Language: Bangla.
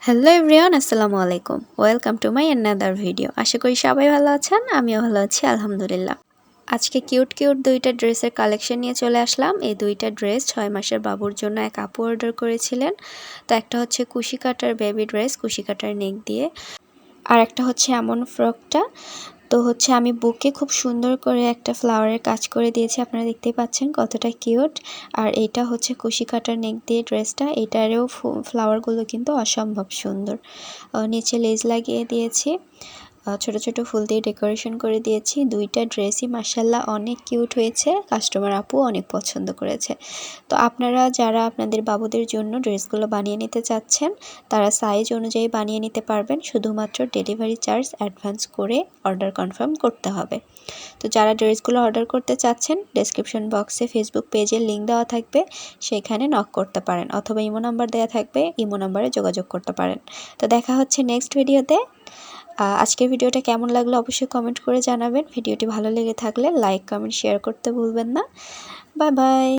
হ্যালো এভরিওয়ান, আসসালামু আলাইকুম। Welcome to my another video. আশা করি সবাই ভালো আছেন, আমিও ভালো আছি আলহামদুলিল্লাহ। আজকে কিউট কিউট দুইটা ড্রেসের কালেকশন নিয়ে চলে আসলাম। এই দুইটা ড্রেস 6 মাসের বাবুর জন্য এক আপু অর্ডার করেছিলেন। তো একটা হচ্ছে কুশি কাটার বেবি ড্রেস, কুশি কাটার নেক দিয়ে, আর একটা হচ্ছে এমন ফ্রকটা। তো হচ্ছে আমি বুকে খুব সুন্দর করে একটা ফ্লাওয়ারের কাজ করে দিয়েছি, আপনারা দেখতেই পাচ্ছেন কতটা কিউট। আর এটা হচ্ছে কুশি কাটার নেক দিয়ে ড্রেসটা, এটারও ফ্লাওয়ারগুলো কিন্তু অসম্ভব সুন্দর। নিচে লেজ লাগিয়ে দিয়েছি, ছোট ছোট ফুল দিয়ে ডেকোরেশন করে দিয়েছি। দুইটা ড্রেসই মাশাআল্লাহ অনেক কিউট হয়েছে, কাস্টমার আপু অনেক পছন্দ করেছে। তো আপনারা যারা আপনাদের বাবুদের জন্য ড্রেসগুলো বানিয়ে নিতে চাচ্ছেন, তারা সাইজ অনুযায়ী বানিয়ে নিতে পারবেন। শুধুমাত্র ডেলিভারি চার্জ অ্যাডভান্স করে অর্ডার কনফার্ম করতে হবে। তো যারা ড্রেসগুলো অর্ডার করতে চাচ্ছেন, ডেসক্রিপশন বক্সে ফেসবুক পেজের লিঙ্ক দেওয়া থাকবে, সেখানে নক করতে পারেন, অথবা ইমো নাম্বার দেওয়া থাকবে, ইমো নাম্বারে যোগাযোগ করতে পারেন। তো দেখা হচ্ছে নেক্সট ভিডিওতে। আজকের ভিডিওটা কেমন লাগলো অবশ্যই কমেন্ট করে জানাবেন। ভিডিওটি ভালো লেগে থাকলে লাইক, কমেন্ট, শেয়ার করতে ভুলবেন না। Bye bye.